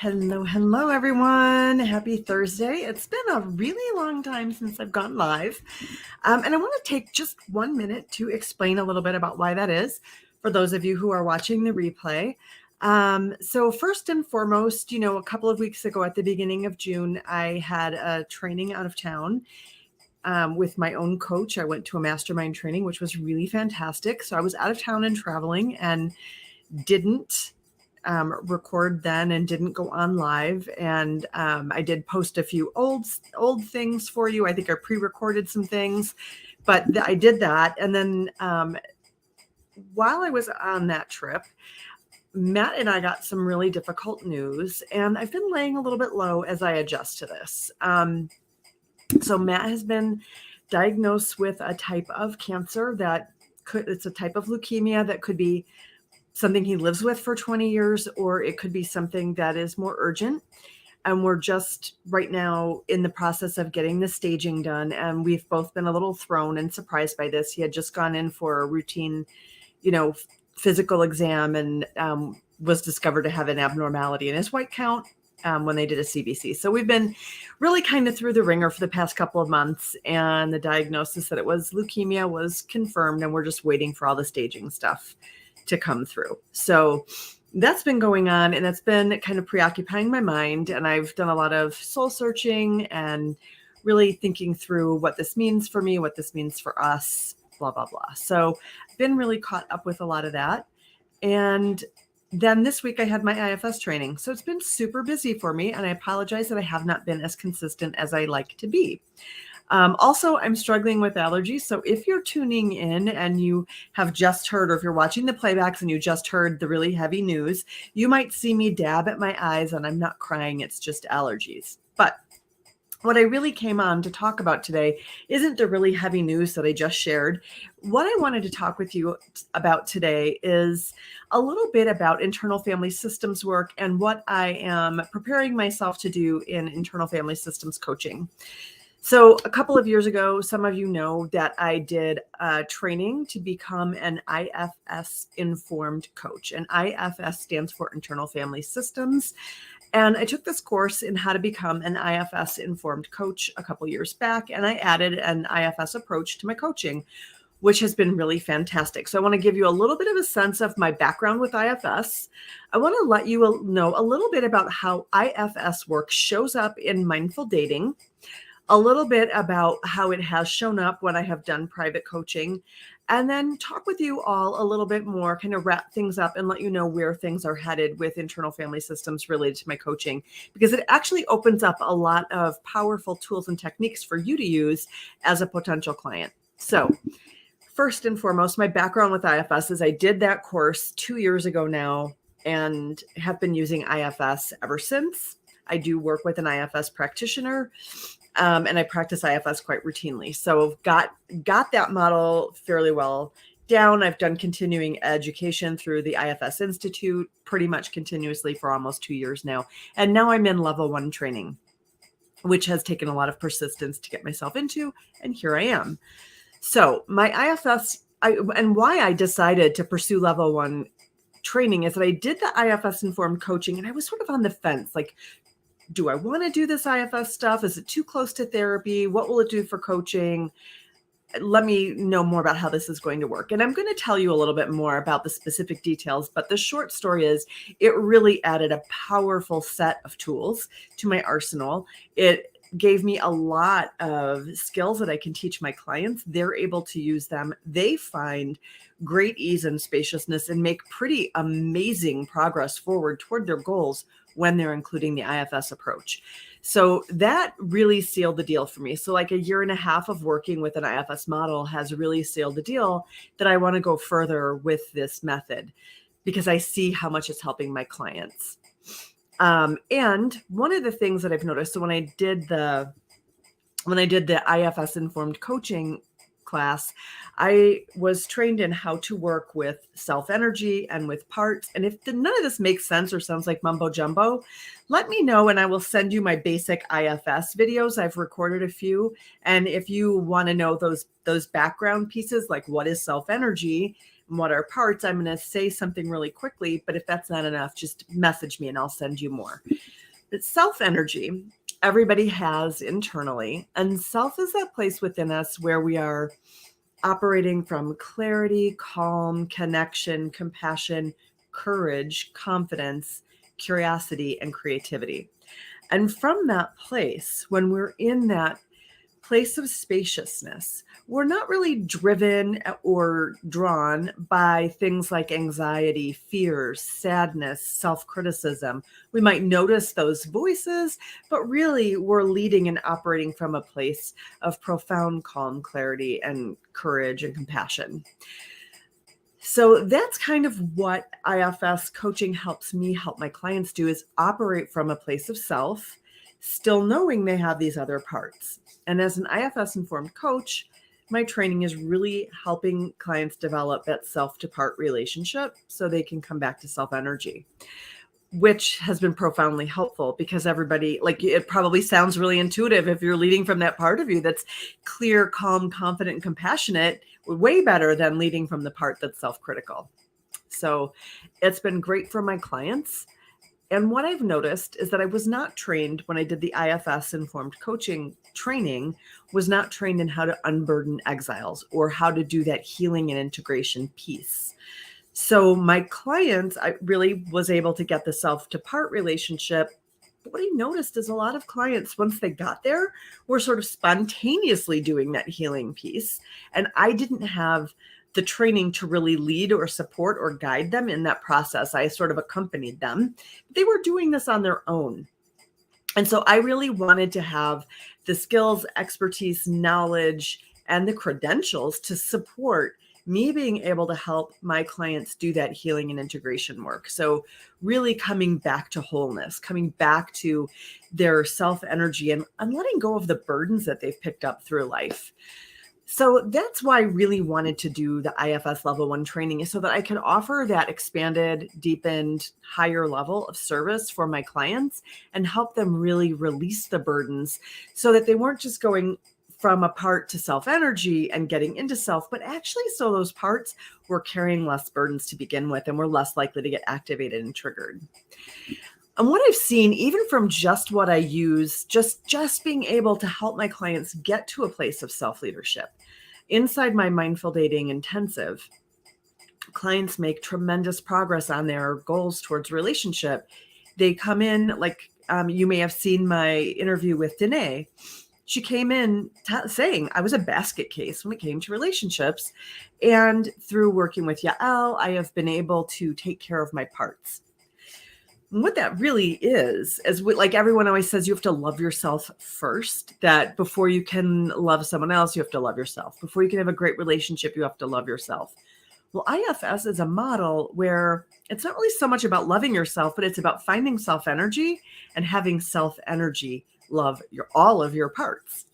Hello, everyone. Happy Thursday. It's been a really long time since I've gone live. And I want to take just 1 minute to explain a little bit about why that is for those of you who are watching the replay. So first and foremost, a couple of weeks ago at the beginning of June, I had a training out of town with my own coach. I went to a mastermind training, which was really fantastic. So I was out of town and traveling and didn't record then and didn't go on live. And I did post a few old things for you. I think I pre-recorded some things, but I did that. And then while I was on that trip, Matt and I got some really difficult news, and I've been laying a little bit low as I adjust to this. So Matt has been diagnosed with a type of cancer it's a type of leukemia that could be something he lives with for 20 years, or it could be something that is more urgent. And we're just right now in the process of getting the staging done. And we've both been a little thrown and surprised by this. He had just gone in for a routine, physical exam and was discovered to have an abnormality in his white count when they did a CBC. So we've been really kind of through the ringer for the past couple of months, and the diagnosis that it was leukemia was confirmed, and we're just waiting for all the staging stuff to come through. So that's been going on, and that's been kind of preoccupying my mind. And I've done a lot of soul searching and really thinking through what this means for me, what this means for us, blah, blah, blah. So I've been really caught up with a lot of that. And then this week I had my IFS training. So it's been super busy for me, and I apologize that I have not been as consistent as I like to be. Also, I'm struggling with allergies. So if you're tuning in and you have just heard, or if you're watching the playbacks and you just heard the really heavy news, you might see me dab at my eyes, and I'm not crying. It's just allergies. But what I really came on to talk about today isn't the really heavy news that I just shared. What I wanted to talk with you about today is a little bit about internal family systems work and what I am preparing myself to do in internal family systems coaching. So a couple of years ago, some of you know that I did a training to become an IFS informed coach. And IFS stands for Internal Family Systems. And I took this course in how to become an IFS informed coach a couple years back, and I added an IFS approach to my coaching, which has been really fantastic. So I want to give you a little bit of a sense of my background with IFS. I want to let you know a little bit about how IFS work shows up in mindful dating, a little bit about how it has shown up when I have done private coaching, and then talk with you all a little bit more, kind of wrap things up and let you know where things are headed with internal family systems related to my coaching, because it actually opens up a lot of powerful tools and techniques for you to use as a potential client. So first and foremost, my background with IFS is I did that course 2 years ago now and have been using IFS ever since. I do work with an IFS practitioner. And I practice IFS quite routinely. So got that model fairly well down. I've done continuing education through the IFS Institute pretty much continuously for almost 2 years now. And now I'm in level 1 training, which has taken a lot of persistence to get myself into. And here I am. So my IFS, and why I decided to pursue level 1 training is that I did the IFS informed coaching, and I was sort of on the fence, like, do I want to do this IFS stuff? Is it too close to therapy? What will it do for coaching? Let me know more about how this is going to work. And I'm going to tell you a little bit more about the specific details, but the short story is it really added a powerful set of tools to my arsenal. It gave me a lot of skills that I can teach my clients. They're able to use them. They find great ease and spaciousness and make pretty amazing progress forward toward their goals when they're including the IFS approach. So that really sealed the deal for me. So like 1.5 years of working with an IFS model has really sealed the deal that I want to go further with this method because I see how much it's helping my clients. And one of the things that I've noticed, so when I did the IFS informed coaching class, I was trained in how to work with self energy and with parts. And if none of this makes sense or sounds like mumbo jumbo, let me know and I will send you my basic IFS videos. I've recorded a few. And if you want to know those background pieces, like what is self energy, what are parts, I'm going to say something really quickly, but if that's not enough, just message me and I'll send you more. But self-energy, everybody has internally, and self is that place within us where we are operating from clarity, calm, connection, compassion, courage, confidence, curiosity, and creativity. And from that place, when we're in that place of spaciousness, we're not really driven or drawn by things like anxiety, fears, sadness, self-criticism. We might notice those voices, but really we're leading and operating from a place of profound calm, clarity, and courage and compassion. So that's kind of what IFS coaching helps me help my clients do, is operate from a place of self, still knowing they have these other parts. And as an IFS informed coach, my training is really helping clients develop that self to part relationship so they can come back to self energy, which has been profoundly helpful because everybody, like, it probably sounds really intuitive if you're leading from that part of you that's clear, calm, confident, and compassionate, way better than leading from the part that's self-critical. So it's been great for my clients. And what I've noticed is that I was not trained when I did the IFS informed coaching training, was not trained in how to unburden exiles or how to do that healing and integration piece. So my clients, I really was able to get the self to part relationship. But what I noticed is a lot of clients, once they got there, were sort of spontaneously doing that healing piece. And I didn't have the training to really lead or support or guide them in that process. I sort of accompanied them. They were doing this on their own. And so I really wanted to have the skills, expertise, knowledge, and the credentials to support me being able to help my clients do that healing and integration work. So really coming back to wholeness, coming back to their self-energy and letting go of the burdens that they've picked up through life. So that's why I really wanted to do the IFS Level 1 training, is so that I could offer that expanded, deepened, higher level of service for my clients and help them really release the burdens so that they weren't just going from a part to self-energy and getting into self, but actually so those parts were carrying less burdens to begin with and were less likely to get activated and triggered. And what I've seen, even from just what I use, just being able to help my clients get to a place of self-leadership. Inside my Mindful Dating Intensive, clients make tremendous progress on their goals towards relationship. They come in, like you may have seen my interview with Danae. She came in saying I was a basket case when it came to relationships. And through working with Yael, I have been able to take care of my parts. And what that really is like everyone always says, you have to love yourself first, that before you can love someone else, you have to love yourself. Before you can have a great relationship, you have to love yourself. Well, IFS is a model where it's not really so much about loving yourself, but it's about finding self-energy and having self-energy love all of your parts.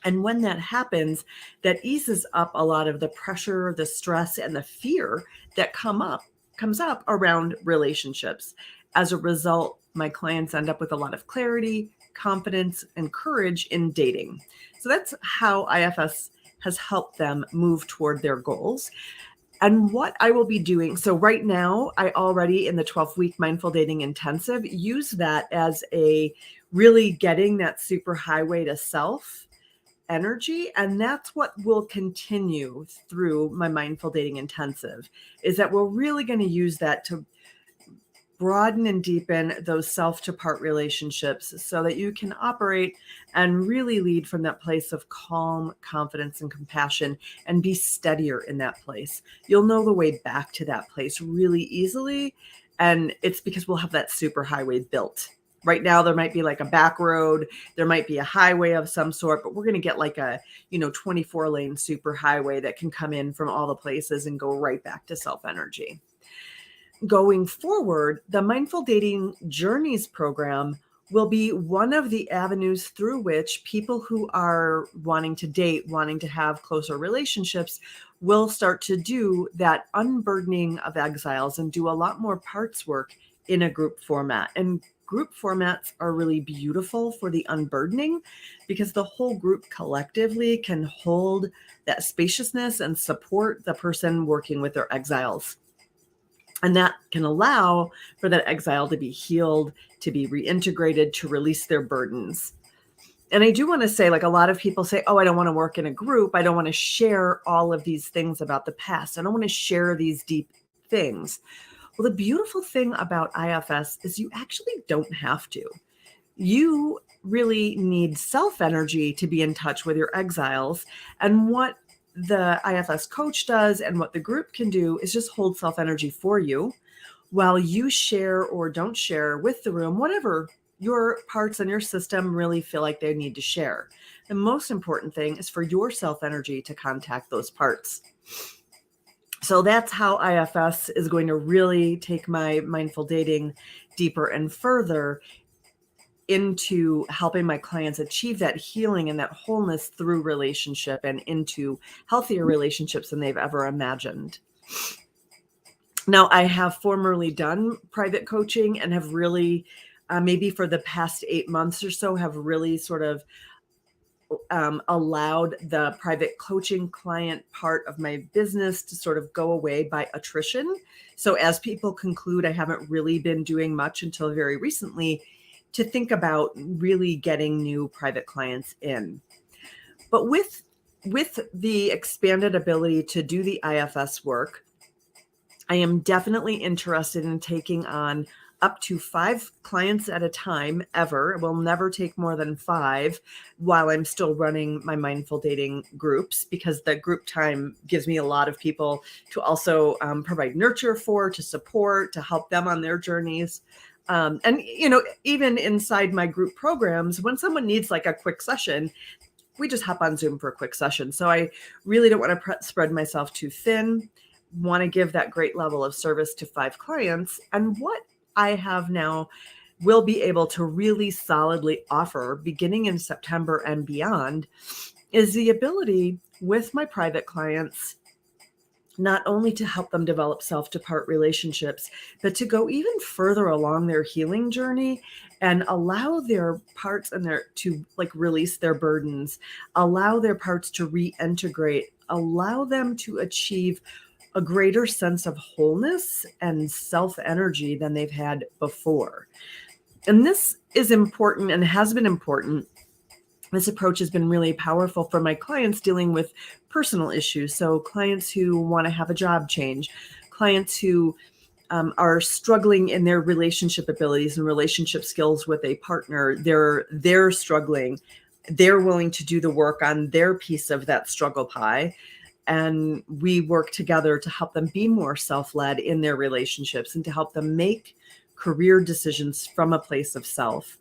And when that happens, that eases up a lot of the pressure, the stress, and the fear that comes up around relationships. As a result, my clients end up with a lot of clarity, confidence, and courage in dating. So that's how IFS has helped them move toward their goals. And what I will be doing, so right now, I already in the 12-week Mindful Dating Intensive use that as a really getting that super highway to self energy. And that's what will continue through my Mindful Dating Intensive, is that we're really going to use that to broaden and deepen those self to part relationships so that you can operate and really lead from that place of calm, confidence, and compassion and be steadier in that place. You'll know the way back to that place really easily. And it's because we'll have that super highway built. Right now, there might be like a back road, there might be a highway of some sort, but we're going to get like a 24-lane super highway that can come in from all the places and go right back to self-energy. Going forward, the Mindful Dating Journeys program will be one of the avenues through which people who are wanting to date, wanting to have closer relationships, will start to do that unburdening of exiles and do a lot more parts work in a group format. And group formats are really beautiful for the unburdening because the whole group collectively can hold that spaciousness and support the person working with their exiles. And that can allow for that exile to be healed, to be reintegrated, to release their burdens. And I do want to say, like, a lot of people say, oh, I don't want to work in a group. I don't want to share all of these things about the past. I don't want to share these deep things. Well, the beautiful thing about IFS is you actually don't have to. You really need self energy to be in touch with your exiles. And what the IFS coach does and what the group can do is just hold self energy for you while you share or don't share with the room, whatever your parts in your system really feel like they need to share. The most important thing is for your self energy to contact those parts. So that's how IFS is going to really take my mindful dating deeper and further into helping my clients achieve that healing and that wholeness through relationship and into healthier relationships than they've ever imagined. Now, I have formerly done private coaching and have really, maybe for the past 8 months or so, have really sort of allowed the private coaching client part of my business to sort of go away by attrition. So as people conclude, I haven't really been doing much until very recently to think about really getting new private clients in. But with the expanded ability to do the IFS work, I am definitely interested in taking on up to 5 clients at a time ever. It will never take more than 5 while I'm still running my mindful dating groups, because the group time gives me a lot of people to also provide nurture for, to support, to help them on their journeys. And, even inside my group programs, when someone needs like a quick session, we just hop on Zoom for a quick session. So I really don't want to spread myself too thin, want to give that great level of service to 5 clients. And what I have now will be able to really solidly offer beginning in September and beyond is the ability with my private clients not only to help them develop self-to-part relationships, but to go even further along their healing journey and allow their parts and to like release their burdens, allow their parts to reintegrate, allow them to achieve a greater sense of wholeness and self-energy than they've had before. And this is important and has been important. This approach has been really powerful for my clients dealing with personal issues. So clients who want to have a job change, clients who are struggling in their relationship abilities and relationship skills with a partner. They're struggling. They're willing to do the work on their piece of that struggle pie. And we work together to help them be more self-led in their relationships and to help them make career decisions from a place of self.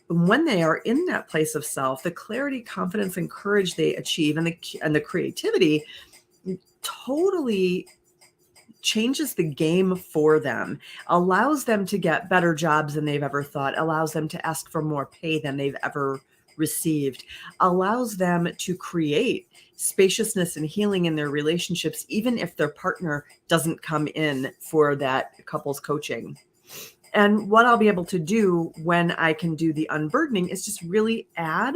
When they are in that place of self, the clarity, confidence, and courage they achieve and the creativity totally changes the game for them, allows them to get better jobs than they've ever thought, allows them to ask for more pay than they've ever received, allows them to create spaciousness and healing in their relationships, even if their partner doesn't come in for that couples coaching. And what I'll be able to do when I can do the unburdening is just really add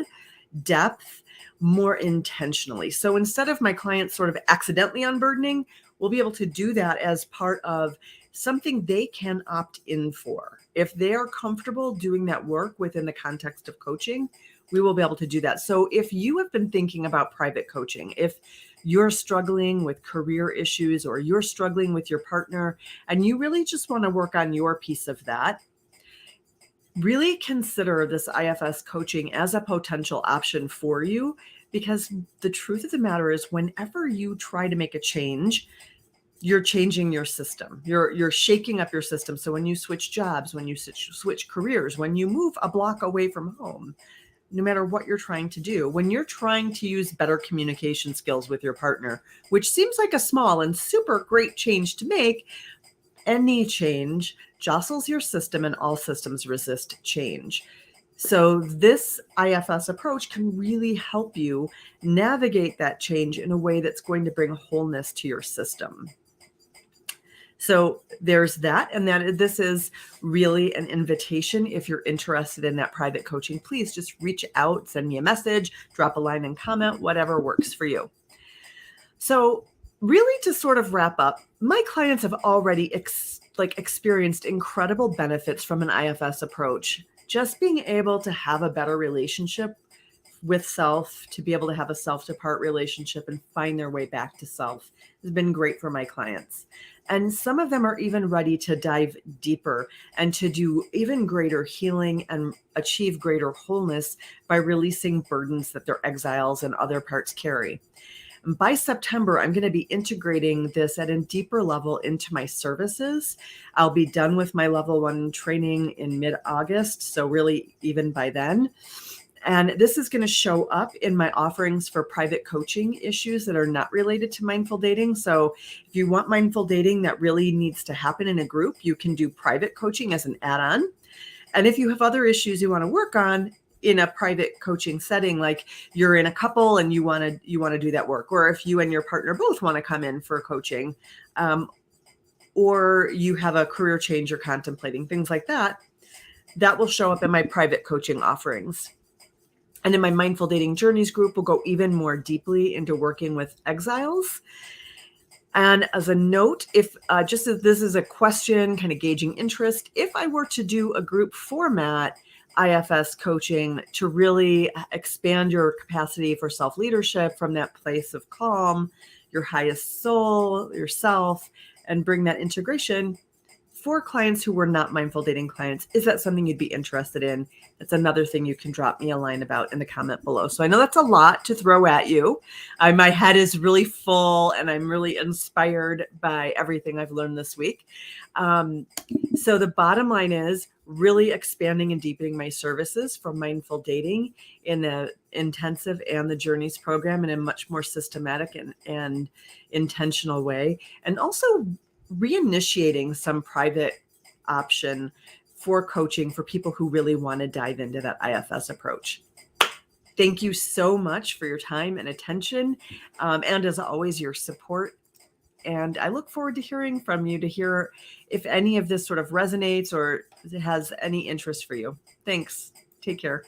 depth more intentionally. So instead of my clients sort of accidentally unburdening, we'll be able to do that as part of something they can opt in for. If they are comfortable doing that work within the context of coaching, we will be able to do that. So if you have been thinking about private coaching, if you're struggling with career issues or you're struggling with your partner and you really just want to work on your piece of that, really consider this IFS coaching as a potential option for you, because the truth of the matter is whenever you try to make a change, you're changing your system. You're shaking up your system. So when you switch jobs, when you switch careers, when you move a block away from home, no matter what you're trying to do, when you're trying to use better communication skills with your partner, which seems like a small and super great change to make, any change jostles your system and all systems resist change. So this IFS approach can really help you navigate that change in a way that's going to bring wholeness to your system. So there's that. And that this is really an invitation. If you're interested in that private coaching, please just reach out, send me a message, drop a line and comment, whatever works for you. So really, to sort of wrap up, my clients have already experienced incredible benefits from an IFS approach. Just being able to have a better relationship with self, to be able to have a self to part relationship and find their way back to self has been great for my clients. And some of them are even ready to dive deeper and to do even greater healing and achieve greater wholeness by releasing burdens that their exiles and other parts carry. By September, I'm going to be integrating this at a deeper level into my services. I'll be done with my level 1 training in mid-August. So really, even by then. And this is going to show up in my offerings for private coaching issues that are not related to mindful dating. So if you want mindful dating that really needs to happen in a group, you can do private coaching as an add-on. And if you have other issues you want to work on in a private coaching setting, like you're in a couple and you want to do that work, or if you and your partner both want to come in for coaching, or you have a career change you're contemplating, things like that, that will show up in my private coaching offerings. And in my Mindful Dating Journeys group, we'll go even more deeply into working with exiles. And as a note, if just as this is a question, kind of gauging interest, if I were to do a group format IFS coaching to really expand your capacity for self-leadership from that place of calm, your highest soul, yourself, and bring that integration for clients who were not mindful dating clients, is that something you'd be interested in? That's another thing you can drop me a line about in the comment below. So I know that's a lot to throw at you. My head is really full and I'm really inspired by everything I've learned this week. So the bottom line is really expanding and deepening my services for mindful dating in the intensive and the journeys program in a much more systematic and intentional way. And also reinitiating some private option for coaching for people who really want to dive into that IFS approach. Thank you so much for your time and attention. And as always, your support. And I look forward to hearing from you to hear if any of this sort of resonates or has any interest for you. Thanks. Take care.